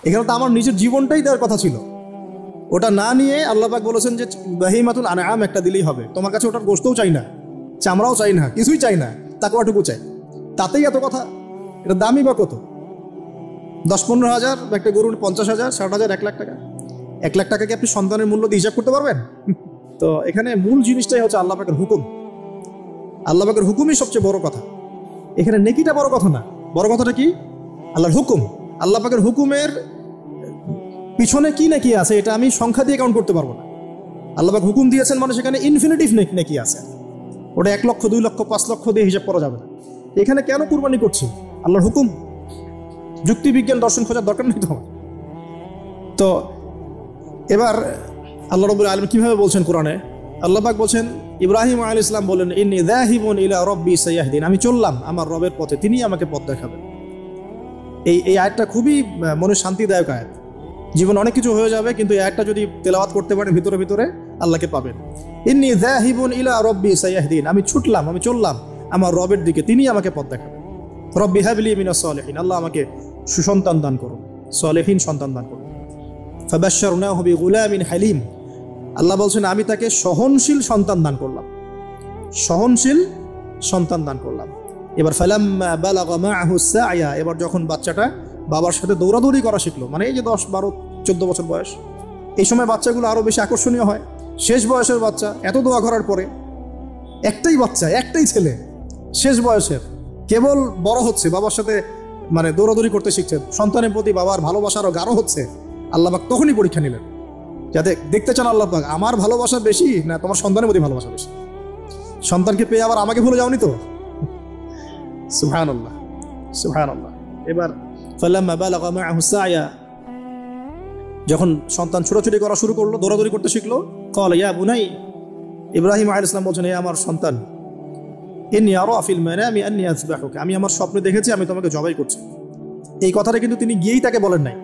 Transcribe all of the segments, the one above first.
এখানে তো আমার নিজের জীবনটাই দেওয়ার কথা ছিল, ওটা না নিয়ে আল্লাহ পাক বলেছেন যে বাহিমাতুল আনআম একটা দিলেই হবে, তোমার কাছে ওটার গোশতও চাই না, চামড়াও চাই না, কিছুই চাই না, তাকওয়াটুকু চাই, তাতেই এত কথা। এটা দামই বা কত? 10-15 হাজার, একটা গরু 50,000, 60,000, 1 লাখ টাকা। 1 লাখ টাকাকে আপনি সন্তানের মূল্য দিয়ে হিসাব করতে পারবেন? তো এখানে মূল জিনিসটাই হচ্ছে আল্লাহ পাকের হুকুম। আল্লাহ পাকের হুকুমই সবচেয়ে বড় কথা। এখানে নেকিটা বড় কথা না, বড় কথাটা কি? আল্লাহর হুকুম। আল্লাহ পাকের হুকুমের পিছনে কি নেকি আছে এটা আমি সংখ্যা দিয়ে কাউন্ট করতে পারবো না। আল্লাহ পাক হুকুম দিয়েছেন মানে সেখানে ইনফিনিটিভ নেকি আছে, ওটা 1 লক্ষ, 2 লক্ষ, 5 লক্ষ দিয়ে হিসাব করা যাবে না। এখানে কেন কুরবানি করছি? আল্লাহর হুকুম। যুক্তি বিজ্ঞান দর্শন খোঁজার দরকার নেই তো। তো এবার আল্লাহ রাব্বুল আলামিন কিভাবে বলছেন কোরআনে? আল্লাহ পাক বলছেন, ইব্রাহিম আলাইহিস সালাম বলেন, ইন্নী যাহিবুন ইলা রাব্বি সায়াহদিন, আমি চললাম আমার রবের পথে, তিনি আমাকে পথ দেখাবেন। এই আয়াতটা খুবই মনে শান্তিদায়ক আয়াত। জীবন অনেক কিছু হয়ে যাবে, কিন্তু এই আয়াতটা যদি তেলাওয়াত করতে পারেন ভিতরে ভিতরে আল্লাহকে পাবেন। ইন্নী যাহিবুন ইলা রাব্বি সায়াহদিন, আমি ছুটলাম, আমি চললাম আমার রবের দিকে, তিনি আমাকে পথ দেখাবেন। রব্বি হাবলি মিনাস সালিহিন, আল্লাহ আমাকে সুসন্তান দান করুন, সালেহীন সন্তান দান করুন। ফাবাশশারনাহু বিগুলামিন হালিম, আল্লাহ বলছেন আমি তাকে সহনশীল সন্তান দান করলাম, সহনশীল সন্তান দান করলাম। এবার ফালাম্মা বালাগা মাআহু সা'য়া, এবার যখন বাচ্চাটা বাবার সাথে দৌড়াদৌড়ি করা শিখলো, মানে এই যে 10, 12, 14 বছর বয়স, এই সময় বাচ্চাগুলো আরো বেশি আকর্ষণীয় হয়। শেষ বয়সের বাচ্চা, এত দোয়া করার পরে একটাই বাচ্চা, একটাই ছেলে, শেষ বয়সের, কেবল বড় হচ্ছে, বাবার সাথে মানে দৌড়াদৌড়ি করতে শিখছে, সন্তানের প্রতি বাবার ভালোবাসা আরো গাঢ় হচ্ছে। আল্লাহ পাক তখনই পরীক্ষা নিলেন, যাতে দেখতে চান আল্লাহ পাক আমার ভালোবাসা বেশি না তোমার সন্তানের প্রতি ভালোবাসা বেশি। সন্তানকে পেয়ে আবার আমাকে ভুলে যাওনি তো? সুবহানাল্লাহ, সুবহানাল্লাহ। এবার ফালাম্মা বালাগা মাআহু সা'য়া, যখন সন্তান ছোটাছুটি করা শুরু করলো, দৌড়াদৌড়ি করতে শিখলো, ক্বালা ইয়া বুনাই, ইব্রাহিম আলাইহিস সালাম বলছেন, হে আমার সন্তান, ইন্নী আরা ফিল মানামি আন্নী আযবাহুকা, আমি আমার স্বপ্নে দেখেছি আমি তোমাকে জবাই করছি। এই কথাটা কিন্তু তিনি গিয়েই তাকে বলেন নাই,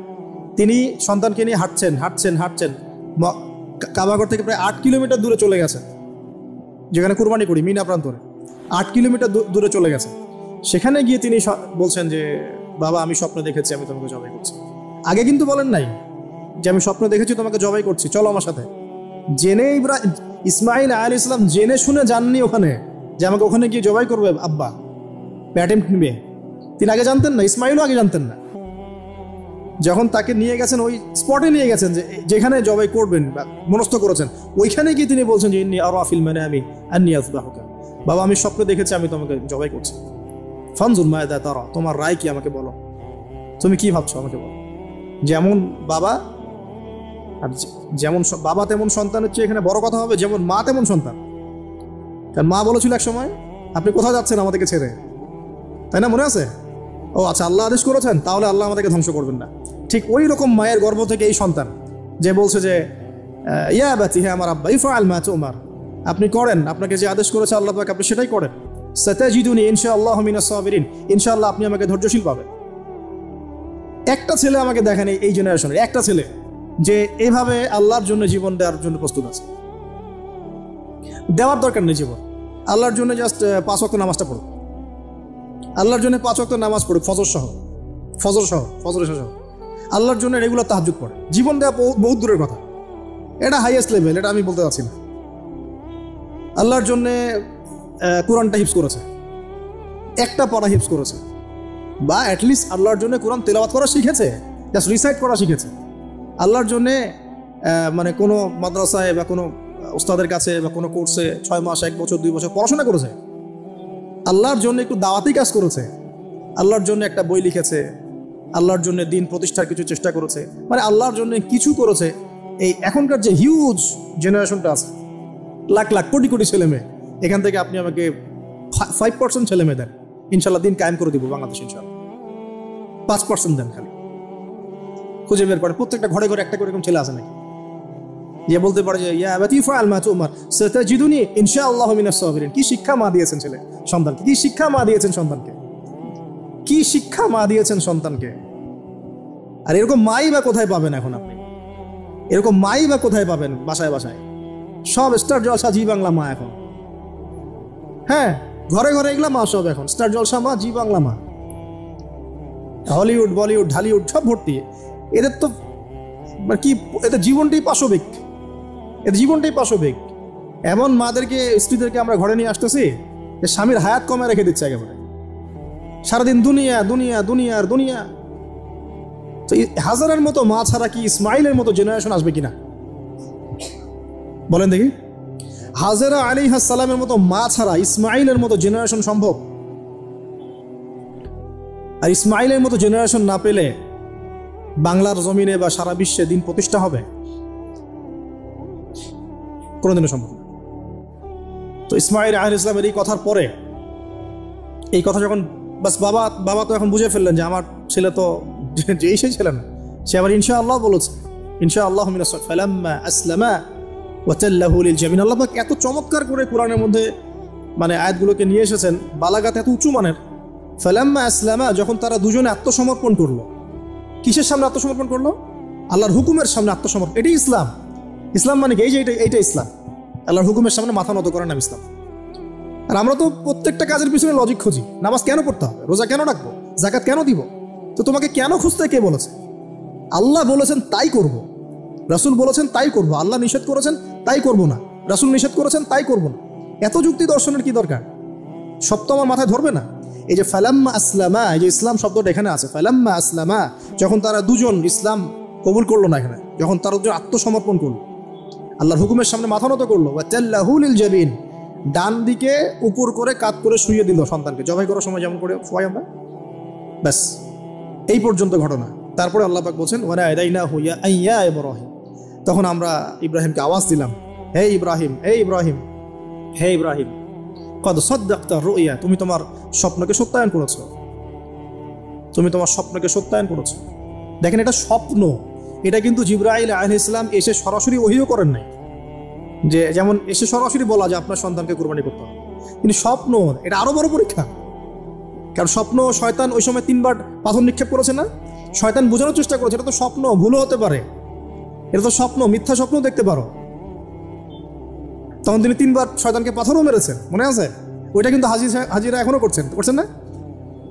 তিনি সন্তানকে নিয়ে হাঁটছেন হাঁটছেন হাঁটছেন, কাবাগর থেকে প্রায় 8 কিলোমিটার দূরে চলে গেছেন, যেখানে কুরবানি করি মিনা প্রান্তরে, 8 কিলোমিটার দূরে চলে গেছেন। সেখানে গিয়ে তিনি বলছেন যে বাবা আমি স্বপ্নে দেখেছি আমি তোমাকে জবাই করছি। আগে কিন্তু বলেন নাই যে আমি স্বপ্নে দেখেছি তোমাকে জবাই করছি, চলো আমার সাথে। জেনে ইসমাইল আলাইহিস সালাম জেনে শুনে যাননি ওখানে যে আমাকে ওখানে গিয়ে জবাই করবে আব্বা, প্যাটেন্ট নিবে। তিনি আগে জানতেন না, ইসমাইলও আগে জানতেন না। যখন তাকে নিয়ে গেছেন, ওই স্পটে নিয়ে গেছেন যেখানে জবাই করবেন বা মনস্থ করেছেন, ওইখানে গিয়ে তিনি বলছেন যে ইন্নী আরা ফিল মানামি আন্নী আযবাহুকা, বাবা আমি স্বপ্নে দেখেছি আমি তোমাকে জবাই করছি। ফানজুর মাযা তারা, তোমার রায় কি আমাকে বলো, তুমি কি ভাবছো আমাকে বলো। যেমন বাবা, আর যেমন বাবা তেমন সন্তানের চেয়ে এখানে বড় কথা হবে, যেমন মা তেমন সন্তান। কারণ মা বলেছিল এক সময়, আপনি কোথায় যাচ্ছেন আমাদেরকে ছেড়ে, তাই না? মনে আছে? ও আচ্ছা, আল্লাহ আদেশ করেছেন, তাহলে আল্লাহ আমাদেরকে ধ্বংস করবেন না। ঠিক ওই রকম মায়ের গর্ভ থেকে এই সন্তান যে বলছে যে ইয়া আবাতি, হে আমার আব্বা, ইফআল মা তুমার, আপনি করেন, আপনাকে যে আদেশ করেছে আল্লাহ পাক আপনি সেটাই করেন। সাতাজিদুনি ইনশাআল্লাহু মিনাস সাবিরিন, ইনশাআল্লাহ আপনি আমাকে ধৈর্যশীল পাবেন। একটা ছেলে আমাকে দেখেন এই জেনারেশনের, একটা ছেলে যে এইভাবে আল্লাহর জন্য জীবন দেওয়ার জন্য প্রস্তুত আছে। দেওয়ার দরকার নেই জীবন, আল্লাহর জন্য জাস্ট 5 ওয়াক্ত নামাজটা পড়ুক, আল্লাহর জন্য 5 ওয়াক্ত নামাজ পড়ুক, ফজর সহ, আল্লাহর জন্য রেগুলার তাহাজ্জুদ পড়ে। জীবন দেওয়া বহুত দূরের কথা, এটা হাইয়েস্ট লেভেল, এটা আমি বলতে চাচ্ছি না। আল্লাহর জন্য কোরআনটা হিফজ করেছে, একটা পড়া হিফজ করেছে, বা অ্যাটলিস্ট আল্লাহর জন্য কোরআন তেলাওয়াত করা শিখেছে, জাস্ট রিসাইট করা শিখেছে। আল্লাহর জন্যে মানে কোনো মাদ্রাসায় বা কোনো ওস্তাদের কাছে বা কোনো কোর্সে 6 মাস, 1 বছর, 2 বছর পড়াশোনা করেছে, আল্লাহর জন্য একটু দাওয়াতি কাজ করেছে, আল্লাহর জন্য একটা বই লিখেছে, আল্লাহর জন্য দিন প্রতিষ্ঠার কিছু চেষ্টা করেছে, মানে আল্লাহর জন্য কিছু করেছে। এই এখনকার যে হিউজ জেনারেশনটা আছে, লাখ লাখ কোটি কোটি ছেলে মেয়ে, এখান থেকে আপনি আমাকে 5% ছেলে মেয়ে দেন, ইনশাল্লাহ দিন কায়েম করে দিব বাংলাদেশ, ইনশাল্লাহ 5% দেন, খালি খুঁজে বের করে। প্রত্যেকটা ঘরে ঘরে একটা করে এরকম ছেলে আছে নাকি যে বলতে পারে যে ইয়া আবাতি ইফআল মা তুমার সাতাজিদুনি ইনশাআল্লাহু মিনাস সাবিরিন। কি শিক্ষা মা দিয়েছেন ছেলে সন্তানকে, কি শিক্ষা মা দিয়েছেন সন্তানকে, কি শিক্ষা মা দিয়েছেন সন্তানকে। আর এরকম মাই বা কোথায় পাবেন এখন আপনি, এরকম মাই বা কোথায় পাবেন বাসায় বাসায়? সব স্টার জলসা জি বাংলা মা এখন, হ্যাঁ ঘরে ঘরে এগুলা মা সব এখন, স্টার জলসা মা, জি বাংলা মা, হলিউড বলিউড ঢালিউড সব ভর্তি। এদের তো মানে কি, এদের জীবনটাই পাশবিক, এদের জীবনটাই পাশবিক। এমন মাদেরকে, স্ত্রীদেরকে আমরা ঘরে নিয়ে আসতেছি যে স্বামীর হায়াত কমে রেখে দিচ্ছে একেবারে, সারাদিন দুনিয়া দুনিয়া দুনিয়া আর দুনিয়া। তো হাজারের মতো মা ছাড়া কি ইসমাইলের মতো জেনারেশন আসবে কিনা বলেন দেখি? হাজেরা আলাইহিস সালামের মতো মা ছাড়া ইসমাইলের মতো জেনারেশন সম্ভব? আর ইসমাইলের মতো জেনারেশন না পেলে বাংলার জমিনে বা সারা বিশ্বে দিন প্রতিষ্ঠা হবে? কোনোদিনও সম্ভব না। তো ইসমাইল আলাইহিস ইসলামের এই কথার পরে, এই কথা যখন বাস বাবা তো এখন বুঝে ফেললেন যে আমার ছেলে তো যেই সেই ছেলে না, সে আবার ইনশাআল্লাহ বলেছে, ইনশাআল্লাহ মিনাস ফালাম্মা আসলামা ওয়া তাল্লাহু লিল জাবিন। আল্লাহ পাক এত চমৎকার করে কোরআনের মধ্যে মানে আয়াতগুলোকে নিয়ে এসেছেন, বালাগাত এত উঁচু মানের। ফালাম্মা আসলামা, যখন তারা দুজনে আত্মসমর্পণ করলো। কিসের সামনে আত্মসমর্পণ করলো? আল্লাহর হুকুমের সামনে আত্মসমর্পণ। এটাই ইসলাম। ইসলাম মানে কি? এই যে এইটা ইসলাম, আল্লাহর হুকুমের সামনে মাথা নত করার নাম ইসলাম। আর আমরা তো প্রত্যেকটা কাজের পিছনে লজিক খুঁজি। নামাজ কেন পড়তে হবে? রোজা কেন রাখবো? যাকাত কেন দিব? তো তোমাকে কেন খুঁজতে কে বলেছে? আল্লাহ বলেছেন তাই করব, রাসূল বলেছেন তাই করব। আল্লাহ নিষেধ করেছেন তাই করব না, রাসূল নিষেধ করেছেন তাই করব না। এত যুক্তি দর্শনের কি দরকার? সব তো আমার মাথায় ধরবে না। এই যে ফালাম্মা আসলামা, এই যে ইসলাম শব্দটা এখানে আছে, ফালাম্মা আসলামা, যখন তারা দুজন ইসলাম কবুল করলো না, এখানে যখন তারা দুজন আত্মসমর্পণ করলো, আল্লাহর হুকুমের সামনে মাথা নত করলো, ওয়া তাল্লাহু লিল জাবিন, ডান দিকে উপর করে কাত করে শুইয়ে দিল সন্তানকে, জবাই করার সময় যেমন করে শোয়াই আমরা, ব্যাস এই পর্যন্ত ঘটনা। তারপরে আল্লাহ পাক বলছেন ওয়ানাদাইনাহু ইয়া ইব্রাহিম, তখন আমরা ইব্রাহিমকে আওয়াজ দিলাম, হে ইব্রাহিম, হে ইব্রাহিম, হে ইব্রাহিম, কদ সাদ্দাকতা রুইয়া, তুমি তোমার স্বপ্নকে সত্যায়ন করেছো, তুমি তোমার স্বপ্নকে সত্যায়ন করেছো। দেখেন, এটা স্বপ্ন। এটা কিন্তু জিবরাইল আলাইহিস সালাম এসে সরাসরি ওহীও করেন নাই, যে যেমন এসে সরাসরি বলা যে আপনার সন্তানকে কুরবানি করতে হবে। কিন্তু স্বপ্ন, এটা আরো বড় পরীক্ষা। কারণ স্বপ্ন, শয়তান ওই সময় 3 বার পাথর নিক্ষেপ করেছে না, শয়তান বোঝানোর চেষ্টা করেছে এটা তো স্বপ্ন, ভুলও হতে পারে, এটা তো স্বপ্ন, মিথ্যা স্বপ্ন দেখতে পারো। তখন তিনি 3 বার শয়তানকে পাথরও মেরেছেন, মনে আছে? ওইটা কিন্তু হাজিরা এখনো করছেন না?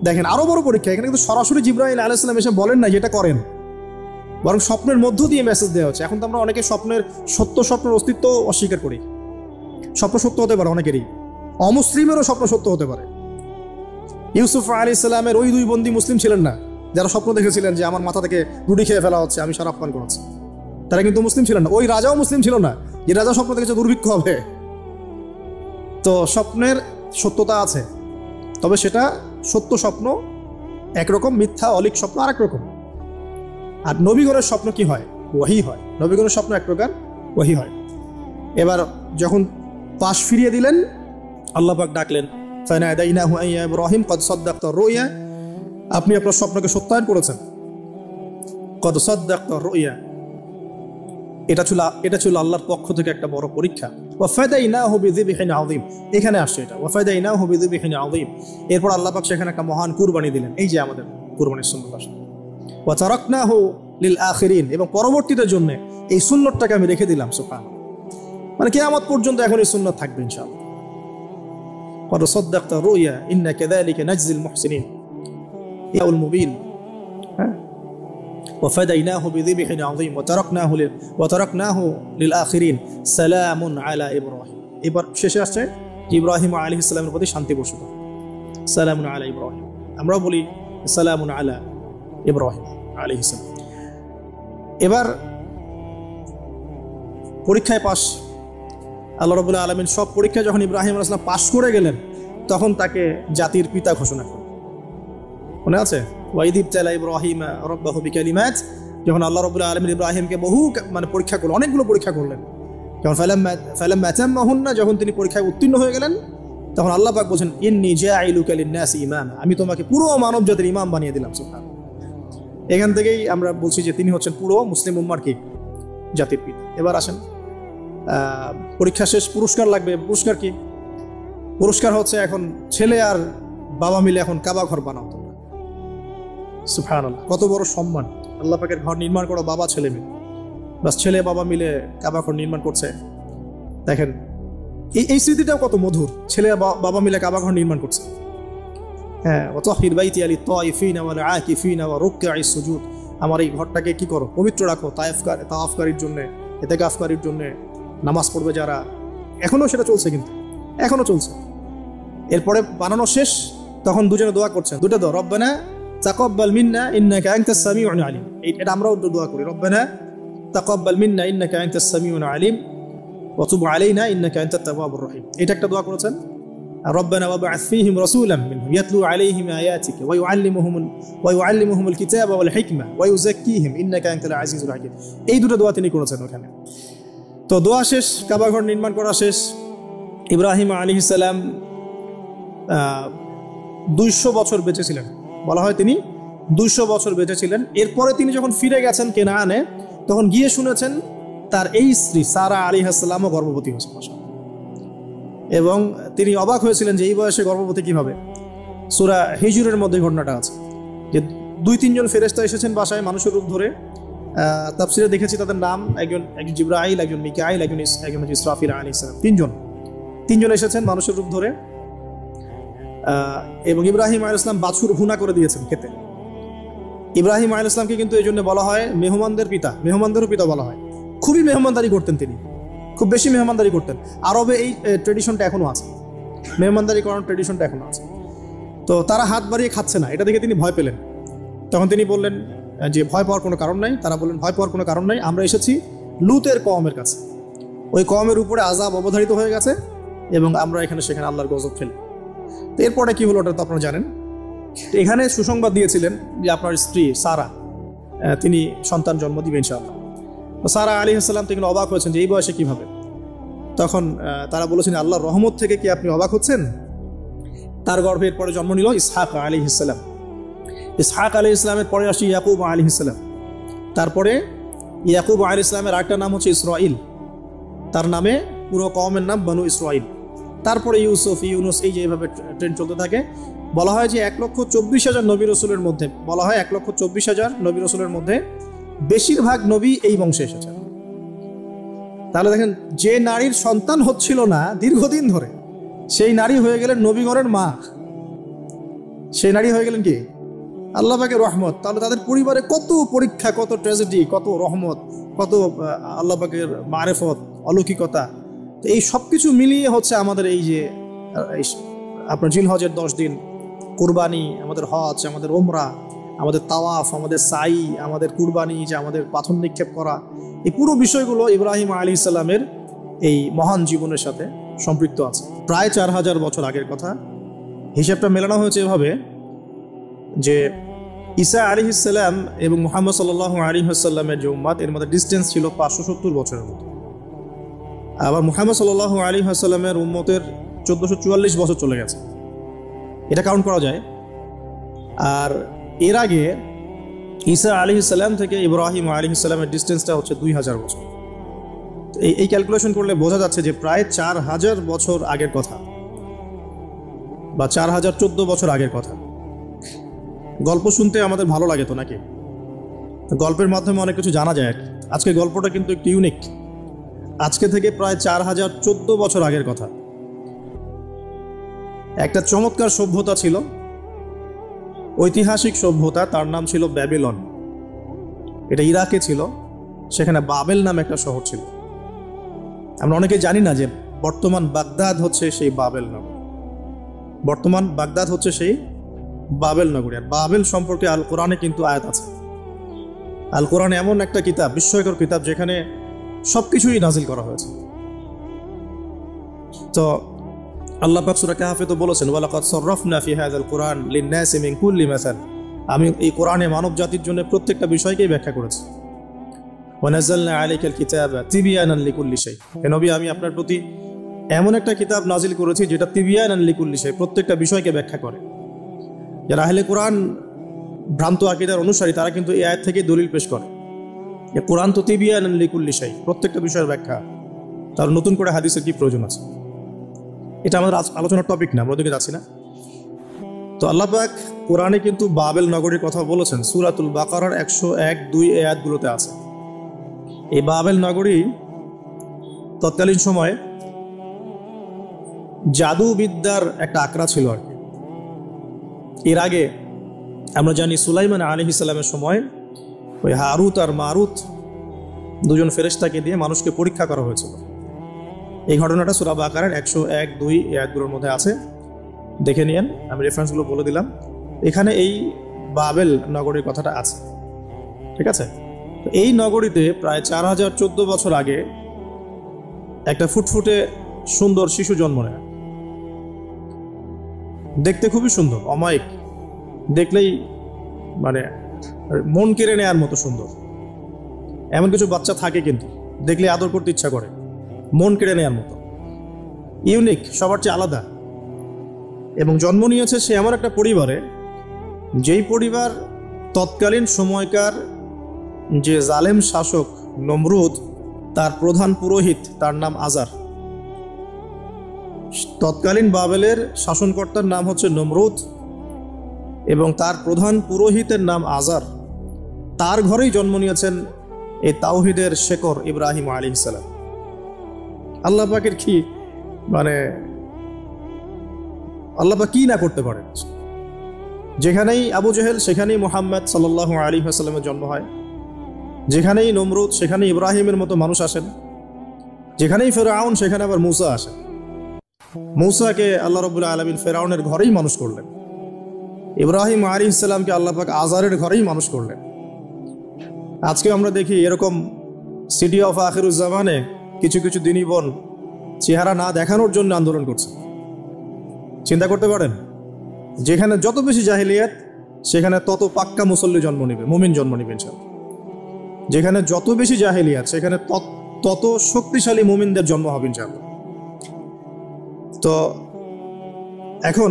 দেখেন, আরো বড় পরীক্ষা। এখানে কিন্তু সরাসরি জিবরাইল আলাইহিস সালাম এসে বলেন না যে এটা করেন, বরং স্বপ্নের মধ্য দিয়ে মেসেজ দেওয়া হচ্ছে। এখন তো আমরা অনেকে স্বপ্নের অস্তিত্ব অস্বীকার করি। স্বপ্ন সত্য হতে পারে অনেকেরই, অমুসলিমেরও স্বপ্ন সত্য হতে পারে। ইউসুফ আলাইহিস সালামের ওই 2 বন্দী মুসলিম ছিলেন না যারা স্বপ্ন দেখেছিলেন যে আমার মাথা থেকে রুটি খেয়ে ফেলা হচ্ছে, আমি শরাব পান করাচ্ছি, তারা কিন্তু মুসলিম ছিলেন না। ওই রাজাও মুসলিম ছিল না যে রাজা স্বপ্ন দেখেছে দুর্ভিক্ষ হবে। তো স্বপ্নের সত্যতা আছে, তবে সেটা সত্য স্বপ্ন একরকম, মিথ্যা অলিক স্বপ্ন আরেক রকম। আর নবীগণের স্বপ্ন কি হয়? ওহী হয়। নবীগণের স্বপ্ন এক প্রকার, ওহী হয়। এবার যখন পাশ ফিরিয়ে দিলেন, আল্লাহ পাক ডাকলেন, ফানাদাইনাহু ইয়া ইব্রাহিম কদ সাদ্দাকতা রুইয়া, আপনি আপনার স্বপ্নকে সত্যায়ন করেছেন। কদ সাদ্দাকতা রুইয়া, এটা ছিল আল্লাহর পক্ষ থেকে একটা বড় পরীক্ষা। ওয়া ফাদাইনাহু বিযিবহিন আযীম, এখানে আসছে এটা, ওয়া ফাদাইনাহু বিযিবহিন আযীম। এরপর আল্লাহ পাক সেখানে একটা মহান কুরবানি দিলেন। এই যে আমাদের কুরবানির সুন্নাত আসলে, ওয়া তারাকনাহু লিল আখিরিন, এবং পরবর্তীদের জন্য এই সুন্নতটাকে আমি রেখে দিলাম। সুবহানাল্লাহ, মানে কিয়ামত পর্যন্ত এখন এই সুন্নাত থাকবে ইনশাআল্লাহ। কদ সাদ্দাকতা রুইয়া ইন্না কাযালিকা নাজজিল মুহসিনিন ইয়াউল মুবিন। হ্যাঁ, وفديناه بذبح عظيم وتركناه للآخرين سلام على إبراهيم। এবার শেষে আসছে ইব্রাহিম আলাইহিস সালামের প্রতি শান্তি বর্ষিত, সালামুন আলা ইব্রাহিম। আমরা বলি সালামুন আলা ইব্রাহিম আলাইহিস সালাম। এবার পরীক্ষায় পাস, আল্লাহ রাব্বুল আলামিন সব পরীক্ষায় যখন ইব্রাহিম আলাইহিস সালাম পাস করে গেলেন, তখন তাকে জাতির পিতা ঘোষণা করলেন। মনে আছে? ওয়াইদ ইবতালা ইব্রাহিম রাব্বাহু বিকালিমাত, যখন আল্লাহ রাব্বুল আলামিন ইব্রাহিমকে পরীক্ষা করলেন, অনেকগুলো পরীক্ষা করলেন। যখন ফালাম্মা আতাম্মাহুন্না, যখন তিনি পরীক্ষায় উত্তীর্ণ হয়ে গেলেন, তখন আল্লাহ পাক বলেন, ইন্নী জাইলুকা লিন-নাসি ইমামা, আমি তোমাকে পুরো মানব জাতির ইমাম বানিয়ে দিলাম। সুবহানাল্লাহ। এখান থেকেই আমরা বলছি যে তিনি হচ্ছেন পুরো মুসলিম উম্মার কি? জাতির পিতা। এবার আসেন, পরীক্ষা শেষ, পুরস্কার লাগবে। পুরস্কার কি? পুরস্কার হচ্ছে এখন ছেলে আর বাবা মিলে এখন কাবা ঘর বানাও তোমরা। সুবহানাল্লাহ, কত বড় সম্মান! আল্লাহ পাকের ঘর নির্মাণ করো বাবা ছেলে মিলে, বাস ছেলে বাবা মিলে কাবা ঘর নির্মাণ করছে। দেখেন এই স্মৃতিটাও কত মধুর, ছেলে বাবা মিলে কাবা ঘর নির্মাণ করছে। হ্যাঁ, ওয়াতাহির বাইতি লিত-তাইফিনা ওয়াল আকিফিনা ওয়া রুকআইস সুজুদ আমার এই ঘরটাকে কি করো, পবিত্র রাখো, তাওয়াফকারীর জন্যে, ইতিকাফকারীর জন্যে, নামাজ পড়বে যারা। এখনও সেটা চলছে, কিন্তু এখনও চলছে। এরপরে বানানো শেষ, তখন দুজনে দোয়া করছেন, দুটো দোয়া, রব্বানা তাকাব্বাল মিন্না ইন্নাকা আনতাস সামিউল আলিম। এটা আমরাও দোয়া করি, রব্বানা তাকাব্বাল মিন্না ইন্নাকা আনতাস সামিউল আলিম ওয়া তুব আলাইনা ইন্নাকা আনতাত তাওয়াবুর রহিম। এটা একটা দোয়া করেছেন। ربنا وابعث فيهم رسولا منهم يتلو عليهم آياتك ويعلمهم الكتاب والحكمة ويزكيهم إنك أنت العزيز الحكيم। এই দুটো দোয়া তিনি করেছেন ওখানে। তো দোয়া শেষ, কাবা ঘর নির্মাণ করা শেষ। ইব্রাহিম আলাইহিস সালাম 200 বছর বেঁচে ছিলেন, বলা হয় তিনি 200 বছর বেঁচে ছিলেন। এরপরে তিনি যখন ফিরে গেছেন কেনানে, তখন গিয়ে শুনেছেন তার এই স্ত্রী সারা আলাইহিস সালামও গর্ভবতী হয়েছে, এবং তিনি অবাক হয়েছিলেন যে এই বয়সে গর্ভবতী কিভাবে। সূরা হিজরের মধ্যে ঘটনাটা আছে যে 2-3 জন ফেরেশতা এসেছেন বাসায় মানুষের রূপ ধরে। তাফসিরে দেখেছি তাদের নাম, একজন জিবরাইল, একজন মিকাইল, একজন ইসরাফিল আলাইহিস সালাম। তিনজন এসেছেন মানুষের রূপ ধরে, এবং ইব্রাহিম আলাইহিস সালাম বাছুর ভুনা করে দিয়েছেন খেতে। ইব্রাহিম আলাইহিস সালামকে কিন্তু এই জন্য বলা হয় মেহমানদের পিতা, মেহমানদেরও পিতা বলা হয়। খুবই মেহমানদারি করতেন তিনি, খুব বেশি মেহমানদারি করতেন। আরবে এই ট্রেডিশনটা এখনো আছে, মেহমানদারি করার ট্রেডিশনটা এখনো আছে। তো তারা হাত বাড়িয়ে খাচ্ছে না, এটা দেখে তিনি ভয় পেলেন। তখন তিনি বললেন যে ভয় পাওয়ার কোনো কারণ নাই। তারা বললেন ভয় পাওয়ার কোনো কারণ নাই, আমরা এসেছি লুতের কওমের কাছে, ওই কওমের উপরে আযাব অবধারিত হয়ে গেছে এবং আমরা এখানে সেখানে আল্লাহর গজব ফেলি। তো এরপরে কি হলো ওটা তো আপনারা জানেন। এখানে সুসংবাদ দিয়েছিলেন যে আপনার স্ত্রী সারা, তিনি সন্তান জন্ম দিবে ইনশাআল্লাহ। সারা আলাইহিস সালাম তিনি অবাক হয়েছেন যে এই বয়সে কিভাবে। তখন তারা বলেছেন আল্লাহর রহমত থেকে কি আপনি অবাক হচ্ছেন? তার গর্ভে এরপরে জন্ম নিল ইসহাক আলাইহিস সালাম। ইসহাক আলাইহিস সালামের পরে আসি ইয়াকুব আলাইহিস সালাম। তারপরে ইয়াকুব আলাইহিস সালামের আরেকটা নাম হচ্ছে ইসরাইল, তার নামে পুরো কওমের নাম বনু ইসরাইল। তারপরে ইউসুফ, ইউনুস, এই যে এইভাবে ট্রেন চলতে থাকে। বলা হয় যে 1,24,000 নবী রসুলের মধ্যে, বলা হয় 1,24,000 নবী রসুলের মধ্যে বেশিরভাগ নবী এই বংশে এসেছেন। তাহলে দেখেন, যে নারীর সন্তান হচ্ছিল না দীর্ঘদিন ধরে, সেই নারী হয়ে গেলেন নবীগণের মা। সেই নারী হয়ে গেলেন কি আল্লাহ পাকের রহমত। তাহলে তাদের পরিবারে কত পরীক্ষা, কত ট্র্যাজেডি, কত রহমত, কত আল্লাহ পাকের মারেফত, অলৌকিকতা। তো এই সব কিছু মিলিয়ে হচ্ছে আমাদের এই যে আপনার জিলহজের 10 দিন, কুরবানি, আমাদের হজ, আমাদের ওমরা, আমাদের তাওয়াফ, আমাদের সাই, আমাদের কুরবানি, যে আমাদের পাথর নিক্ষেপ করা, এই পুরো বিষয়গুলো ইব্রাহিম আলাইহিস সালামের এই মহান জীবনের সাথে সম্পৃক্ত আছে। প্রায় 4000 বছর আগের কথা। হিসাবটা মেলানো হয়েছে এভাবে যে ঈসা আলাইহিস সালাম এবং মুহাম্মদ সাল্লাল্লাহু আলাইহি ওয়াসাল্লামের যে উম্মত, এর মধ্যে ডিস্টেন্স ছিল 570 বছরের মতো। আবার মুহাম্মদ সাল্লাল্লাহু আলাইহি ওয়াসাল্লামের উম্মতের 1444 বছর চলে গেছে, এটা কাউন্ট করা যায়। আর এর আগে ঈসা আলাইহিস সালাম থেকে ইব্রাহিম আলাইহিস সালামের ডিস্টেন্সটা হচ্ছে 2000 বছর। এই ক্যালকুলেশন করলে বোঝা যাচ্ছে যে প্রায় 4000 বছর আগের কথা, বা 4014 বছর আগের কথা। গল্প শুনতে আমাদের ভালো লাগে তো নাকি? গল্পের মাধ্যমে অনেক কিছু জানা যায় আর কি। আজকে গল্পটা কিন্তু একটু ইউনিক। আজকে থেকে প্রায় 4014 বছর আগের কথা। একটা চমৎকার সভ্যতা ছিল, ঐতিহাসিক সভ্যতা, তার নাম ছিল ব্যাবিলন। এটা ইরাকে ছিল, সেখানে বাবেল নামে একটা শহর ছিল। আমরা অনেকে জানি না যে বর্তমান বাগদাদ হচ্ছে সেই বাবেল নগরী। বর্তমান বাগদাদ হচ্ছে সেই বাবেল নগরী। আর বাবেল সম্পর্কে আল কোরআনে কিন্তু আয়াত আছে। আল কোরআন এমন একটা কিতাব, বিস্ময়কর কিতাব, যেখানে সবকিছুই নাজিল করা হয়েছে। তো আল্লাহ পাক সূরা কাহফে তো বলেছেন, ওয়ালাকাদ সাররাফনা ফি হাযাল কুরআন লিন-নাসি মিন কুল্লি মাসাল। আমি এই কোরআনে মানব জাতির জন্য প্রত্যেকটা বিষয়কেই ব্যাখ্যা করেছি। ওয়া নাযালনা আলাইকাল কিতাবা তিবয়ানান লিকুল্লি শাই। হে নবী, আমি আপনার প্রতি এমন একটা কিতাব নাজিল করেছি যেটা তিবয়ানান লিকুল্লি শাই, প্রত্যেকটা বিষয়কে ব্যাখ্যা করে। যারা আহলে কোরআন ভ্রান্ত আকীদার অনুসারী, তারা কিন্তু এই আয়াত থেকে দলিল পেশ করে যে কোরআন তো তিবয়ানান লিকুল্লি শাই, প্রত্যেকটা বিষয়ের ব্যাখ্যা। তার নতুন করে হাদিসের কি প্রয়োজন আছে? এটা আমাদের আলোচনার টপিক না, আমরা ওদিকে যাচ্ছি না। তো আল্লাহ পাক কোরআনে কিন্তু বাবেল নগরীর কথা বলেছেন। সূরাতুল বাকারার 101-2 আয়াতগুলোতে আছে। এই বাবেল নগরী তৎকালীন সময়ে জাদুবিদ্যার একটা আকড়া ছিল আর কি। এর আগে আমরা জানি সুলাইমান আলাইহিস সালামের সময় ওই হারুত আর মারুত দুজন ফেরেশতাকে দিয়ে মানুষকে পরীক্ষা করা হয়েছিল। এই ঘটনাটা সূরা বাকারার 101, 2 এই আয়াতগুলোর মধ্যে আছে, দেখে নিয়েন, আমি রেফারেন্সগুলো বলে দিলাম। এখানে এই বাবেল নগরীর কথাটা আছে, ঠিক আছে? তো এই নগরীতে প্রায় 4014 বছর আগে একটা ফুটফুটে সুন্দর শিশু জন্ম নেয়। দেখতে খুবই সুন্দর, অমায়িক, দেখলেই মানে মন কেড়ে নেয়ার মতো সুন্দর। এমন কিছু বাচ্চা থাকে কিন্তু দেখলে আদর করতে ইচ্ছা করে, মন কেড়ে নেয়ার মতো, ইউনিক, সবার চেয়ে আলাদা। এবং জন্ম নিয়েছে সে এমন একটা পরিবারে, যেই পরিবার তৎকালীন সময়কার যে জালেম শাসক নমরুদ, তার প্রধান পুরোহিত, তার নাম আজার। তৎকালীন বাবেলের শাসনকর্তার নাম হচ্ছে নমরুদ এবং তার প্রধান পুরোহিতের নাম আজার। তার ঘরেই জন্ম নিয়েছেন এই তাওহিদের শেকর ইব্রাহিম আলাইহিস সালাম। আল্লাহ পাকের কি মানে আল্লাহ পাক কি না করতে পারেন। যেখানেই আবু জেহেল সেখানেই মুহাম্মদ সাল্লাল্লাহু আলাইহি ওয়াসাল্লামের জন্ম হয়, যেখানেই নমরুদ সেখানে ইব্রাহিমের মতো মানুষ আসেন, যেখানেই ফেরাউন সেখানে আবার মূসা আসেন। মূসাকে আল্লাহ রাব্বুল আলামিন ফেরাউনের ঘরেই মানুষ করলেন, ইব্রাহিম আলাইহিস সালামকে আল্লাহ পাক আজারের ঘরেই মানুষ করলেন। আজকে আমরা দেখি এরকম সিটি অফ আখিরুজ্জামানে কিছু কিছু দিনী বোন চেহারা না দেখানোর জন্য আন্দোলন করছে। চিন্তা করতে পারেন, যেখানে যত বেশি জাহিলিয়াত সেখানে তত পাক্কা মুসল্লি জন্ম নেবে, মুমিন জন্ম নেবে ইনশাআল্লাহ। যেখানে যত বেশি জাহিলিয়াত সেখানে তত শক্তিশালী মুমিনদের জন্ম হবে ইনশাআল্লাহ। তো এখন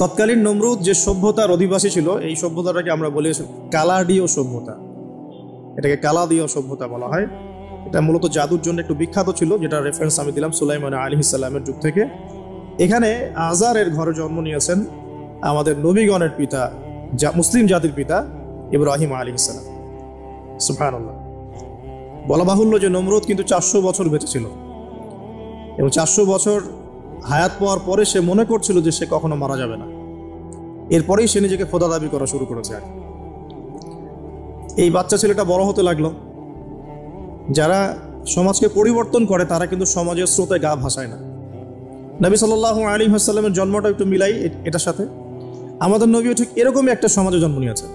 তৎকালীন নমরুদ যে সভ্যতার অধিবাসী ছিল, এই সভ্যতাটাকে আমরা বলি কালাডীয় সভ্যতা। এটাকে কালাদীয় সভ্যতা বলা হয়। এটা মূলত জাদুর জন্য একটু বিখ্যাত ছিল, যেটা রেফারেন্স আমি দিলাম সুলাইমান আলাইহিস সালামের যুগ থেকে। এখানে আজারের ঘরে জন্ম নিয়েছেন আমাদের নবীগণের পিতা, মুসলিম জাতির পিতা ইব্রাহিম আলাইহিস সালাম। সুবহানাল্লাহ। বলা বাহুল্য যে নমরুদ কিন্তু 400 বছর বেঁচে ছিল এবং 400 বছর হায়াত পাওয়ার পরে সে মনে করছিল যে সে কখনো মারা যাবে না। এরপরেই সে নিজেকে খোদা দাবি করা শুরু করেছে। এই বাচ্চা ছেলেটা বড় হতে লাগলো। যারা সমাজকে পরিবর্তন করে তারা কিন্তু সমাজের স্রোতে গা ভাসায় না। নবী সাল্লাল্লাহু আলাইহি ওয়াসাল্লামের জন্মটা একটু মিলাই এটার সাথে, আমাদের নবীও ঠিক এরকমই একটা সমাজে জন্ম নিয়েছেন।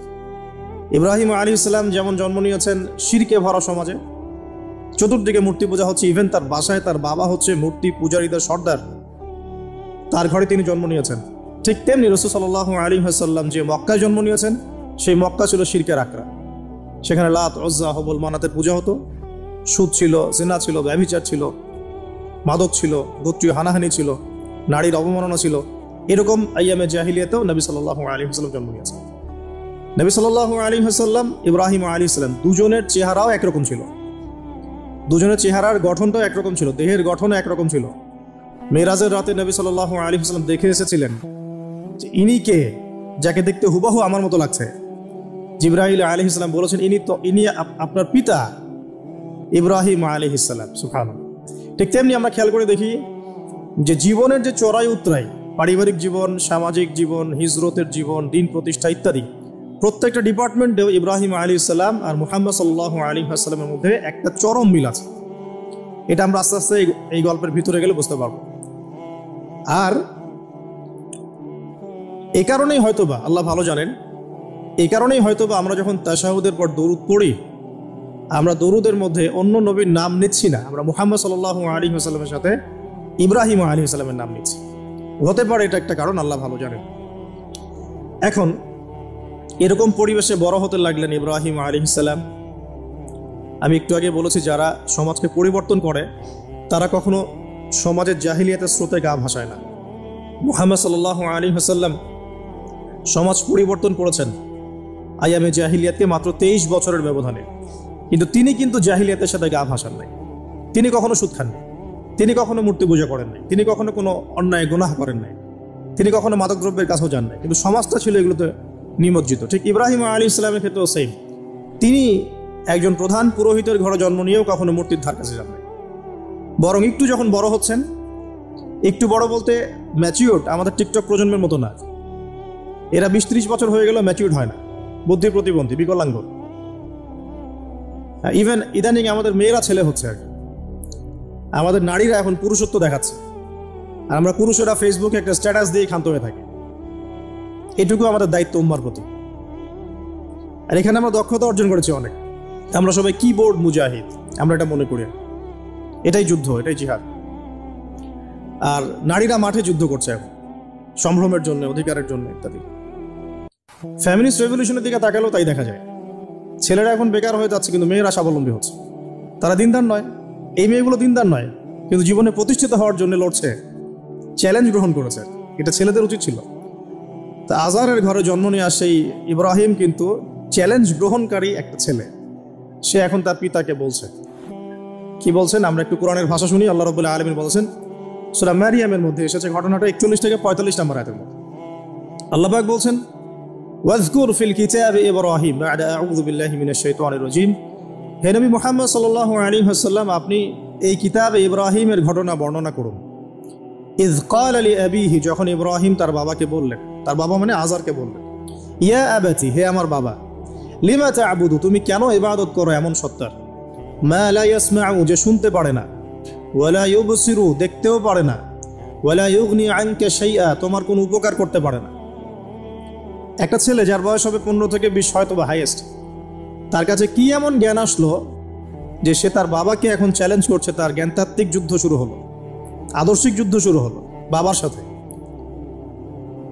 ইব্রাহিম আলাইহিস সালাম যেমন জন্ম নিয়েছেন শিরকে ভরা সমাজে, চতুর্দিকে মূর্তি পূজা হচ্ছে, ইভেন তার বাসায় তার বাবা হচ্ছে মূর্তি পূজারীদের সর্দার, তার ঘরে তিনি জন্ম নিয়েছেন। ঠিক তেমনি রাসূল সাল্লাল্লাহু আলাইহি ওয়াসাল্লাম যে মক্কায় জন্ম নিয়েছেন, সেই মক্কা ছিল শিরকের আকড়া। সেখানে লাত, উজ্জা, হুবল, মানাতের পূজা হতো, সুদ ছিল, জিনা ছিল, ব্যভিচার ছিল, মাদক ছিল, গোত্রীয় হানাহানি ছিল, নারীর অবমাননা ছিল। এরকম আইয়ামে জাহিলিয়াতেও নবী সাল্লাল্লাহু আলাইহি ওয়াসাল্লাম জন্ম নিয়েছেন। নবী সাল্লাল্লাহু আলাইহি ওয়াসাল্লাম, ইব্রাহিম আলাইহিস সালাম, দুজনের চেহারাও একরকম ছিল, দুজনের চেহারার গঠনটাও একরকম ছিল, দেহের গঠনও একরকম ছিল। মেরাজের রাতে নবী সাল্লাল্লাহু আলাইহি ওয়াসাল্লাম দেখে এসেছিলেন যে ইনি কে, যাকে দেখতে হুবহু আমার মতো লাগছে। জিবরাইল আলাইহিস সালাম বলেছেন ইনি আপনার পিতা ইব্রাহিম আলাইহিস সালাম। সুবহানাল্লাহ। ঠিক তেমনি আমরা খেয়াল করে দেখি যে জীবনের যে চড়াই উতরাই, পারিবারিক জীবন, সামাজিক জীবন, হিজরতের জীবন, দিন প্রতিষ্ঠা ইত্যাদি, প্রত্যেকটা ডিপার্টমেন্টেও ইব্রাহিম আলাইহিস সালাম আর মুহাম্মদ সাল্লাল্লাহু আলাইহি ওয়াসাল্লামের মধ্যে একটা চরম মিল আছে। এটা আমরা আস্তে আস্তে এই গল্পের ভিতরে গেলে বুঝতে পারবো। আর এই কারণেই হয়তোবা আল্লাহ ভালো জানেন, এই কারণেই হয়তোবা আমরা যখন তাশাহুদের পর দরুদ পড়ি, আমরা দরুদের মধ্যে অন্য নবীর নাম নিচ্ছি না, আমরা মুহাম্মদ সাল্লাল্লাহু আলাইহি ওয়াসাল্লামের সাথে ইব্রাহিম আলাইহিস সালামের নাম নিচ্ছি। হতে পারে এটা একটা কারণ, আল্লাহ ভালো জানেন। এখন এরকম পরিবেশে বড় হতে লাগলেন ইব্রাহিম আলাইহিস সালাম। আমি একটু আগে বলেছি, যারা সমাজকে পরিবর্তন করে তারা কখনো সমাজের জাহিলিয়াতের স্রোতে গা ভাসায় না। মুহাম্মদ সাল্লাল্লাহু আলাইহি ওয়াসাল্লাম সমাজ পরিবর্তন করেছেন আইয়ামে জাহিলিয়াতকে মাত্র 23 বছরের ব্যবধানে, কিন্তু তিনি কিন্তু জাহিলিয়াতের সাথে গা ভাসান নাই। তিনি কখনো সুদ খান নাই, তিনি কখনো মূর্তি পূজা করেন নাই, তিনি কখনো কোনো অন্যায় গুনাহ করেন নাই, তিনি কখনো মাদকদ্রব্যের কাছেও যান নাই, কিন্তু সমাজটা ছিল এগুলোতে নিমজ্জিত। ঠিক ইব্রাহিম আলাইহিস সালামের ক্ষেত্রেও সেম, তিনি একজন প্রধান পুরোহিতের ঘরে জন্ম নিয়েও কখনো মূর্তির ধার কাছে যান নাই। বরং একটু যখন বড় হচ্ছেন, একটু বড় বলতে ম্যাচিউরড, আমাদের টিকটক প্রজন্মের মতো না, এরা 20-30 বছর হয়ে গেল ম্যাচিউরড হয় না, বুদ্ধি প্রতিবন্ধী, বিকলাঙ্গ। ইভেন ইদানিং আমাদের মেয়েরা ছেলে হচ্ছে আর কি। আমাদের নারীরা এখন পুরুষত্ব দেখাচ্ছে, আর আমরা পুরুষেরা ফেসবুকে একটা স্ট্যাটাস দিয়ে ক্ষান্ত হয়ে থাকি। এটুকু আমাদের দায়িত্ব উম্মার প্রতি। আর এখানে আমরা দক্ষতা অর্জন করেছি অনেক। আমরা সবাই কিবোর্ড মুজাহিদ, আমরা এটা মনে করি। এটাই যুদ্ধ, এটাই জিহাদ। আর নারীরা মাঠে যুদ্ধ করছে এখন সম্ভ্রমের জন্য, অধিকারের জন্য ইত্যাদি। ফ্যামিলিস্ট রেভলিউশনের দিকে তাকালেও তাই দেখা যায়। ছেলেরা এখন বেকার হয়ে যাচ্ছে, কিন্তু মেয়েরা স্বাবলম্বী হচ্ছে। তারা দিনদার নয়, এই মেয়েগুলো দিনদার নয়, কিন্তু জীবনে প্রতিষ্ঠিত হওয়ার জন্য লড়ছে, চ্যালেঞ্জ গ্রহণ করেছে। এটা ছেলেদের উচিত ছিল। তা আজারের ঘরে জন্ম নিয়ে আসে ইব্রাহিম কিন্তু চ্যালেঞ্জ গ্রহণকারী একটা ছেলে। সে এখন তার পিতাকে বলছে, কি বলছেন আমরা একটু কোরআনের ভাষা শুনি। আল্লাহ রাব্বুল আলামিন বলছেন, সূরা মারিয়ামের মধ্যে এসেছে ঘটনাটা 41 থেকে 45 নম্বর আয়াতের মধ্যে। আল্লাহ পাক বলছেন, ওয়াজকুর ফিল কিতাবি ইব্রাহিম বা'দা আউযু বিল্লাহি মিনাশ শাইতানির রাজীম। হে নবী মুহাম্মদ সাল্লাল্লাহু আলাইহি ওয়াসাল্লাম, আপনি এই কিতাবে ইব্রাহিমের ঘটনা বর্ণনা করুন। ইয ক্বালা লিআবিহি, যখন ইব্রাহিম তার বাবাকে বললেন, তার বাবা মানে আযারকে বললেন, ইয়া আবাতি, হে আমার বাবা, লিমা তা'বুদু, তুমি কেন ইবাদত করো এমন সত্তার, মা লা ইয়াসমাউ, যে শুনতে পারে না, ওয়ালা ইউবসিরু, দেখতেও পারে না, ওয়ালা ইউগনি আনকা শাইআ, তোমার কোনো উপকার করতে পারে না। একটা ছেলে যার বয়স হবে 15 থেকে 20 হয়তো বা হাইয়েস্ট, তার কাছে কি এমন জ্ঞান আসলো যে সে তার বাবাকে এখন চ্যালেঞ্জ করছে। তার জ্ঞানতাত্ত্বিক যুদ্ধ শুরু হলো, আদর্শিক যুদ্ধ শুরু হলো বাবার সাথে।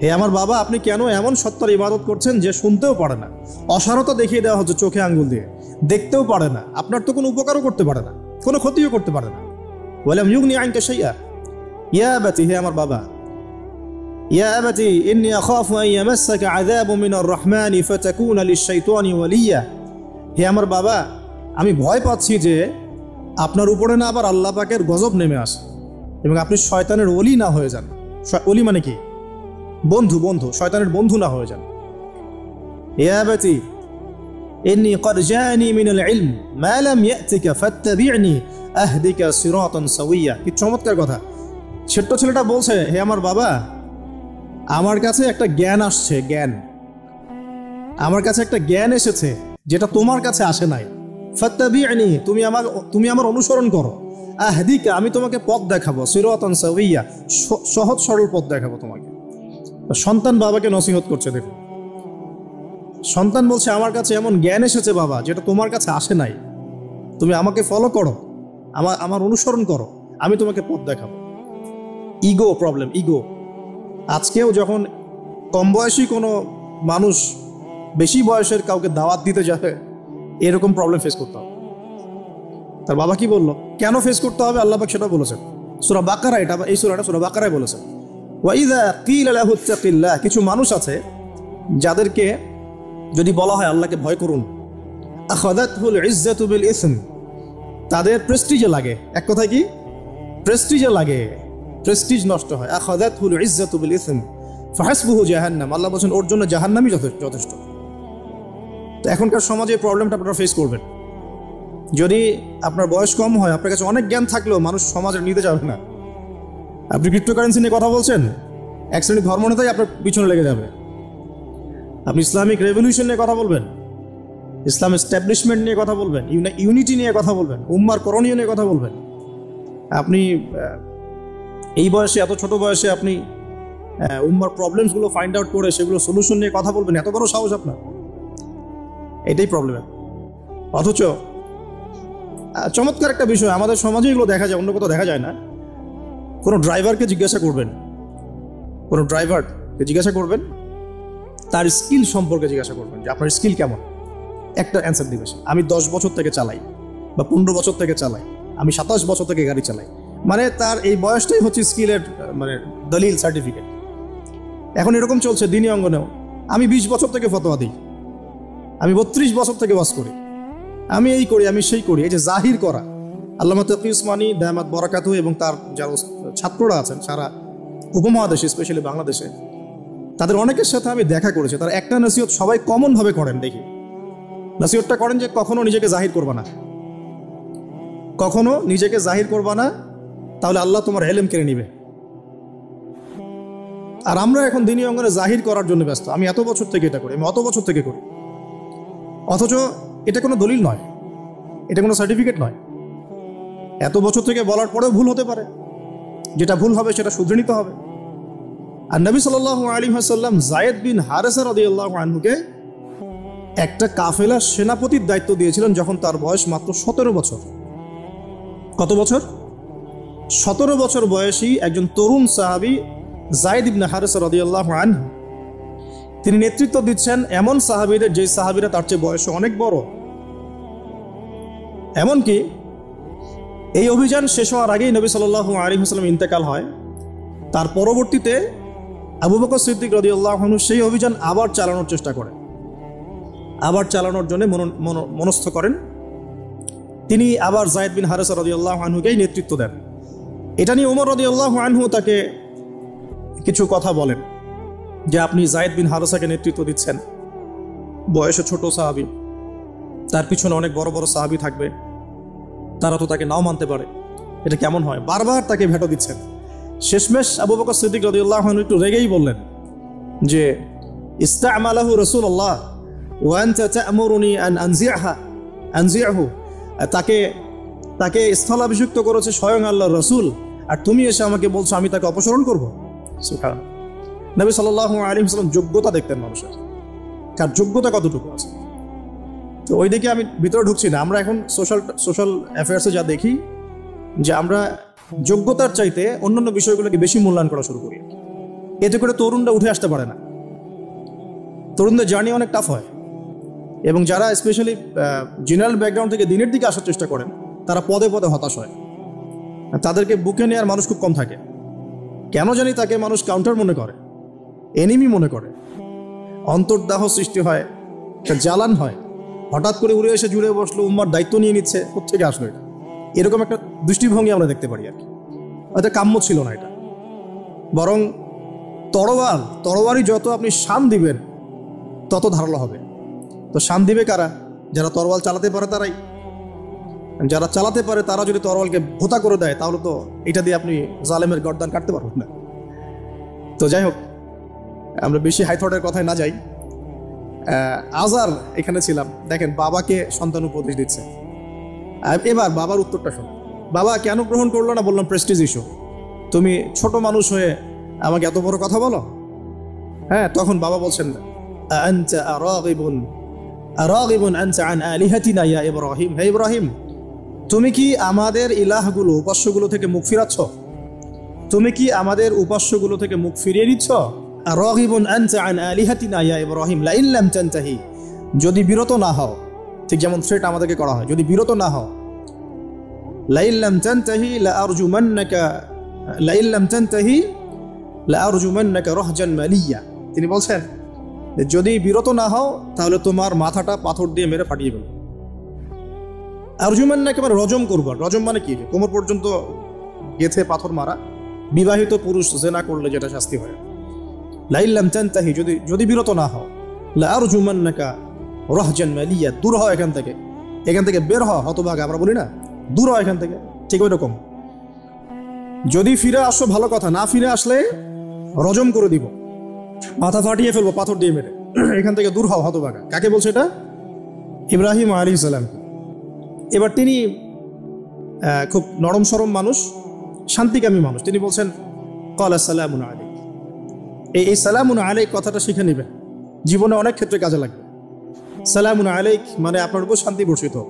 হে আমার বাবা, আপনি কেন এমন সত্তার ইবাদত করছেন যে শুনতেও পারে না, অসারতা দেখিয়ে দেওয়া হচ্ছে চোখে আঙ্গুল দিয়ে, দেখতেও পারে না, আপনার তো কোনো উপকারও করতে পারে না, কোনো ক্ষতিও করতে পারে না। ওয়ালাম ইউগনি আনকা শাইআ, ইয়া আবাতি, হে আমার বাবা, ইয়া আবাতি ইন্নী আখাফু আন ইয়ামাসসাকা আযাবুম মিনার রাহমানি ফাতাকুনা লিশ-শাইতানি ওয়ালিয়্যা, হে আমার বাবা, আমি ভয় পাচ্ছি যে আপনার উপরে না আবার আল্লাহ পাকের গজব নেমে আসে এবং আপনি শয়তানের ওলি না হয়ে যান। ওলি মানে কি? বন্ধু, বন্ধু, শয়তানের বন্ধু না হয়ে যান। ইয়া আবাতি ইন্নী ক্বাদ জাআনি মিনাল ইলম মা লাম ইয়াতিকা ফাত্তাবি'নি আহদিকা সিরাতান সাওয়্যা। কি চমৎকার কথা! ছোট্ট ছেলেটা বলছে, হে আমার বাবা, আমার কাছে একটা জ্ঞান আসছে, জ্ঞান, আমার কাছে একটা জ্ঞান এসেছে যেটা তোমার কাছে আসে নাই। ফাত্তাবি'নি, তুমি আমার অনুসরণ করো। আহদিকা, আমি তোমাকে পথ দেখাবো। সিরাতান সাওয়্যা, সহজ সরল পথ দেখাবো তোমাকে। সন্তান বাবাকে নসিহত করছে। দেখো, সন্তান বলছে, আমার কাছে এমন জ্ঞান এসেছে বাবা যেটা তোমার কাছে আসে নাই, তুমি আমাকে ফলো করো, আমার অনুসরণ করো, আমি তোমাকে পথ দেখাবো। Ego problem, ego. আজকেও যখন কম বয়সী কোনো মানুষ বেশি বয়সের কাউকে দাওয়াত দিতে যাবে, এরকম প্রবলেম ফেস করতে হবে। তার বাবা কি বললো, কেন ফেস করতে হবে আল্লাহ পাক সেটা বলেছেন সূরা বাকারা। এটা এই সূরাটা সূরা বাকারায় বলেছেন, ওয়াইযা কিলা লাহু ইত্তাকিল্লাহ, কিছু মানুষ আছে যাদেরকে যদি বলা হয় আল্লাহকে ভয় করুন, আখাযাতহুল ইজ্জাতু বিল ইসম, তাদের প্রেস্টিজে লাগে। এক কথায় কি? প্রেস্টিজে লাগে, প্রেস্টিজ নষ্ট হয়। আখাযাতহুল ইজ্জাতু বিল ইসম ফাহাসবুহু জাহান্নাম, আল্লাহ বলেন ওর জন্য জাহান্নামই যথেষ্ট। তো এখনকার সমাজে এই প্রবলেমটা আপনারা ফেস করবেন। যদি আপনার বয়স কম হয়, আপনার কাছে অনেক জ্ঞান থাকলেও মানুষ সমাজে নিতে যাবে না। আপনি ক্রিপ্টোকারেন্সি নিয়ে কথা বলছেন, এক শ্রেণীর ধর্মনেতাই আপনার পিছনে লেগে যাবে। আপনি ইসলামিক রেভলিউশন নিয়ে কথা বলবেন, ইসলাম এস্টাবলিশমেন্ট নিয়ে কথা বলবেন, ইউনিটি নিয়ে কথা বলবেন, উম্মার করণীয় নিয়ে কথা বলবেন। আপনি এই বয়সে, এত ছোট বয়সে আপনি উম্মার প্রবলেমসগুলো ফাইন্ড আউট করে সেগুলো সলিউশন নিয়ে কথা বলবেন, এত বড় সাহস আপনার? এটাই প্রবলেম। অথচ চমৎকার একটা বিষয়, আমাদের সমাজে এগুলো দেখা যায়, অন্য কোথাও দেখা যায় না। কোনো ড্রাইভারকে জিজ্ঞাসা করবেন, কোনো ড্রাইভারকে জিজ্ঞাসা করবেন, তার স্কিল সম্পর্কে জিজ্ঞাসা করবেন যে আপনার স্কিল কেমন। একটা অ্যান্সার দিবে সে, আমি 10 বছর থেকে চালাই, বা 15 বছর থেকে চালাই, আমি 27 বছর থেকে গাড়ি চালাই। মানে তার এই বয়সটাই হচ্ছে স্কিলের মানে দলিল, সার্টিফিকেট। এখন এরকম চলছে দিনী অঙ্গনেও। আমি 20 বছর থেকে ফতোয়া দিই, আমি 32 বছর থেকে ওয়াজ করি, আমি এই করি, আমি সেই করি। এই যে জাহির করা, আল্লামা তাকি উসমানী দামাত বরাকাতুহু এবং তার যারা ছাত্ররা আছেন সারা উপমহাদেশে, স্পেশালি বাংলাদেশে, তাদের অনেকের সাথে আমি দেখা করেছি। তারা একটা নসিহত সবাই কমনভাবে করেন, দেখি নসিহতটা করেন যে কখনো নিজেকে জাহির করবা না, কখনো নিজেকে জাহির করবা না, তাহলে আল্লাহ তোমার ইলম কেড়ে নিবে। আর আমরা এখন দিনী অঙ্গনে জাহির করার জন্য ব্যস্ত। আমি এত বছর থেকে এটা করি, আমি অত বছর থেকে করি, অথচ এটা কোনো দলিল নয়। এটা কোনো সার্টিফিকেট নয়। এত বছর থেকে বলার পরেও ভুল হতে পারে, যেটা ভুল হবে সেটা শুধরে নিতে হবে। আর নবী সাল্লাল্লাহু আলাইহি ওয়াসাল্লাম যায়েদ বিন হারেসা রাদিয়াল্লাহু আনহুকে একটা কাফেলার সেনাপতির দায়িত্ব দিয়েছিলেন যখন তার বয়স মাত্র 17 বছর। কত বছর? 17 বছর বয়সী একজন তরুণ সাহাবী যায়েদ ইবনে হারেসা রাদিয়াল্লাহু আনহু, তিনি নেতৃত্ব দিচ্ছেন এমন সাহাবীদের যে সাহাবীরা তার চেয়ে বয়সে অনেক বড়। এমনকি এই অভিযান শেষ হওয়ার আগেই নবী সাল্লাল্লাহু আলাইহি ওয়াসাল্লাম ইন্তেকাল হয়। তার পরবর্তীতে আবু বকর সিদ্দিক রাদিয়াল্লাহু আনহু সেই অভিযান আবার চালানোর চেষ্টা করেন, আবার চালানোর জন্য মনস্থ করেন। তিনি আবার যায়েদ বিন হারেসা রাদিয়াল্লাহু আনহুকেই নেতৃত্ব দেন। এটা নিয়ে ওমর রাদিয়াল্লাহু আনহু তাকে কিছু কথা বলেন যে আপনি যায়েদ বিন হারেসাকে নেতৃত্ব দিচ্ছেন, বয়সে ছোট সাহাবী, তার পিছনে অনেক বড় বড় সাহাবী থাকবে, তারা তো তাকে নাও মানতে পারে, এটা কেমন হয়? বারবার তাকে ভেটো দিচ্ছেন। শেষমেশ আবু বকর সিদ্দিক রাদিয়াল্লাহু আনহু একটু রেগেই বললেন যে ইস্তা'মালাহু রাসূলুল্লাহ ওয়া আনতা তা'মুরুনি আন আনজি'হু, তাকে স্থলাভিষিক্ত করেছে স্বয়ং আল্লাহর রাসূল, আর তুমি এসে আমাকে বলছো আমি তাকে অপসারণ করব। সুবহানাল্লাহ। নবী সাল্লাল্লাহু আলাইহি ওয়াসাল্লাম যোগ্যতা দেখতেন মানুষের, কার যোগ্যতা কতটুকু আছে। তো ওই দিকে আমি ভিতরে ঢুকছি না। আমরা এখন সোশ্যাল অ্যাফেয়ার্সে যা দেখি যে আমরা যোগ্যতার চাইতে অন্যান্য বিষয়গুলোকে বেশি মূল্যায়ন করা শুরু করি। এতে করে তরুণরা উঠে আসতে পারে না, তরুণদের জার্নি অনেক টাফ হয়। এবং যারা স্পেশালি জেনারেল ব্যাকগ্রাউন্ড থেকে দিনের দিকে আসার চেষ্টা করেন তারা পদে পদে হতাশ হয়। তাদেরকে বুকে নেওয়ার মানুষ খুব কম থাকে। কেন জানি তাকে মানুষ কাউন্টার মনে করে, এনিমি মনে করে, অন্তর্দাহ সৃষ্টি হয়, একটা জ্বালান হয়। হঠাৎ করে উড়ে এসে জুড়ে বসলো, উম্মার দায়িত্ব নিয়ে নিচ্ছে, কোত্থেকে আসলো এটা? এরকম একটা দৃষ্টিভঙ্গি আমরা দেখতে পারি আর কি। এটা কাম্য ছিল না এটা। বরং তরোয়ারি যত আপনি শান দিবেন তত ধারালো হবে। তো শান দিবে কারা? যারা তরোয়াল চালাতে পারে তারাই। যারা চালাতে পারে তারা যদি তরোয়ালকে ভোতা করে দেয় তাহলে তো এটা দিয়ে আপনি জালেমের গর্দান কাটতে পারবেন না। তো যাই হোক, আমরা বেশি হাইথটের কথায় না যাই। আজার এখানে ছিলাম, দেখেন বাবাকে সন্তান উপদেশ দিচ্ছে। এবার বাবার উত্তরটা শোনো। বাবা কেন গ্রহণ করলো না? বললাম প্রেস্টিজ ইস্যু। তুমি ছোট মানুষ হয়ে আমাকে এত বড় কথা বলো? হ্যাঁ, তখন বাবা বলছেন আনতা রাগিবুন আনতা আন আলিহাতিনা ইয়া ইব্রাহিম। হে ইব্রাহিম, তুমি কি আমাদের ইলাহগুলো, উপাস্যগুলো থেকে মুখ ফিরাচ্ছ? তুমি কি আমাদের উপাস্যগুলো থেকে মুখ ফিরিয়ে দিচ্ছ? রাগিবুন আনতা আন আলিহাতিনা ইয়া ইব্রাহিম লা ইন লাম তানতাহি, যদি বিরত না হও, ঠিক যেমন থ্রেট আমাদেরকে করা হয়, যদি বিরত না হও, লা ইন লাম তানতাহি লা আরজুমান্নাকা রাহজান মালিয়া। তিনি বলছেন যদি বিরত না হও তাহলে তোমার মাথাটা পাথর দিয়ে মেরে ফাটিয়ে ফেলবো। আরজুমান্নাকা মানে রজম করবো। রজম মানে কি? কোমর পর্যন্ত গেথে পাথর মারা। বিবাহিত পুরুষ জেনা করলে যেটা শাস্তি হয়। লা ইন লাম তানতাহি, যদি বিরত না হও, লা আরজুমান্নাকা রাহজান মালিয়া, দূর হও এখান থেকে বের হও, হতভাগা আমরা বলি না, দূর হও এখান থেকে। ঠিক ওই রকম, যদি ফিরে আসো ভালো কথা, না ফিরে আসলে রজম করে দিব, মাথা ফাটিয়ে ফেলবো পাথর দিয়ে মেরে। এখান থেকে দূর হও হতভাগা। কাকে বলছে এটা? ইব্রাহিম আলাইহিস সালাম। এবার তিনি খুব নরম সরম মানুষ, শান্তিকামী মানুষ। তিনি বলছেন ক্বালা সালামুন আলাইক। এই সালামুন আলাইক কথাটা শিখে নেবেন, জীবনে অনেক ক্ষেত্রে কাজে লাগবে। সালামুন আলাইক মানে আপনার উপর শান্তি বর্ষিত হোক।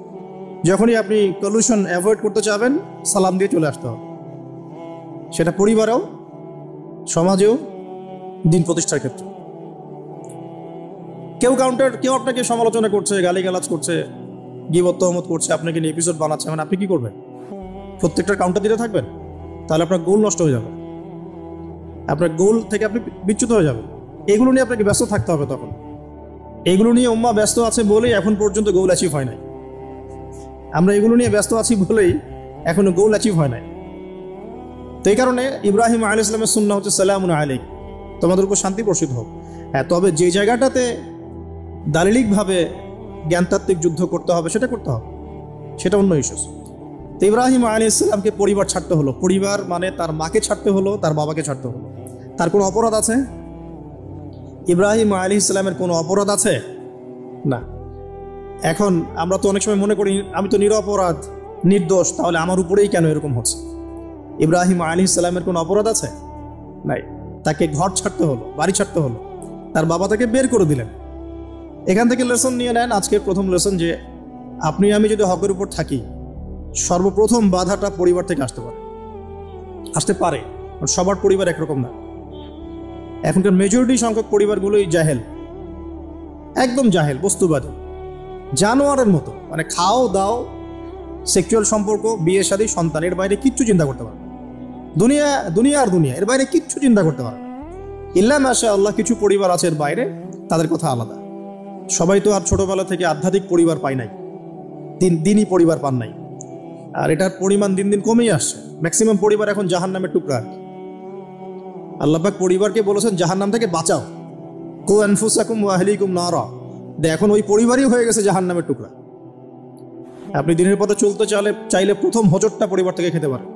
যখনই আপনি পলিউশন অ্যাভয়েড করতে চাবেন সালাম দিয়ে চলে আসতে হবে, সেটা পরিবারেও, সমাজেও, দিন প্রতিষ্ঠার ক্ষেত্রে। কেউ আপনাকে সমালোচনা করছে, গালিগালাজ করছে, গীবত তহমত করছে, আপনাকে নিয়ে এপিসোড বানাচ্ছে, মানে আপনি কি করবেন? প্রত্যেকটার কাউন্টার দিতে থাকবেন? তাহলে আপনার গোল নষ্ট হয়ে যাবে, আপনার গোল থেকে আপনি বিচ্যুত হয়ে যাবেন। এগুলো নিয়ে আপনাকে ব্যস্ত থাকতে হবে। তখন এগুলো নিয়ে উম্মাহ ব্যস্ত আছে বলেই এখন পর্যন্ত গোল অ্যাচিভ হয় নাই। আমরা এগুলো নিয়ে ব্যস্ত আছি বলেই এখনো গোল অ্যাচিভ হয় নাই। তো এই কারণে ইব্রাহিম আলাইহিস সালামের সুন্নাহ হচ্ছে সালামুন আলাইক, তোমাদের উপর শান্তি বর্ষিত হোক। হ্যাঁ, তবে যে জায়গাটাতে দালিলিকভাবে জ্ঞানতাত্ত্বিক যুদ্ধ করতে হবে সেটা করতে হবে, সেটা অন্য ইস্যুস। তো ইব্রাহিম আলাইহিস সালামকে পরিবার ছাড়তে হলো। পরিবার মানে তার মাকে ছাড়তে হলো, তার বাবাকে ছাড়তে হলো। তার কোনো অপরাধ আছে? ইব্রাহিম আলাইহিস সালামের কোনো অপরাধ আছে? না। এখন আমরা তো অনেক সময় মনে করি আমি তো নিরপরাধ, নির্দোষ, তাহলে আমার উপরেই কেন এরকম হচ্ছে? ইব্রাহিম আলাইহিস সালামের কোনো অপরাধ আছে? নাই। তাকে ঘর ছাড়তে হলো, বাড়ি ছাড়তে হলো, তার বাবা তাকে বের করে দিলেন। এখান থেকে লেসন নিয়ে নেন, আজকের প্রথম লেসন যে আপনি আমি যদি হকের উপর থাকি, সর্বপ্রথম বাধাটা পরিবার থেকে আসতে পারে। সবার পরিবার একরকম না। এখনকার মেজরিটি সংখ্যক পরিবারগুলোই জাহেল, একদম জাহেল, বস্তুবাদী, জানোয়ারের মতো। মানে খাও দাও, সেক্সুয়াল সম্পর্ক, বিয়ে শাদী, সন্তান, এর বাইরে কিচ্ছু চিন্তা করতে পারে না। দুনিয়া দুনিয়া আর দুনিয়া, এর বাইরে কিচ্ছু চিন্তা করতে পারে না। ইল্লা মাশা আল্লাহ, কিছু পরিবার আছে এর বাইরে, তাদের কথা আলাদা। সবাই তো আর ছোটবেলা থেকে আধ্যাত্মিক পরিবার পায় নাই, দিনই পরিবার পান নাই। আর এটার পরিমাণ দিন দিন কমেই আসছে। ম্যাক্সিমাম পরিবার এখন জাহান্নামের টুকরা। আল্লাহ পাক পরিবারকে বলেছেন জাহান্নাম থেকে বাঁচাও, কু আনফুসাকুম ওয়া আহলিকুম নারা। এখন ওই পরিবারই হয়ে গেছে জাহান্নামের টুকরা। আপনি দিনের পথে চলতে চাইলে প্রথম হোঁচটটা পরিবার থেকে খেতে পারেন।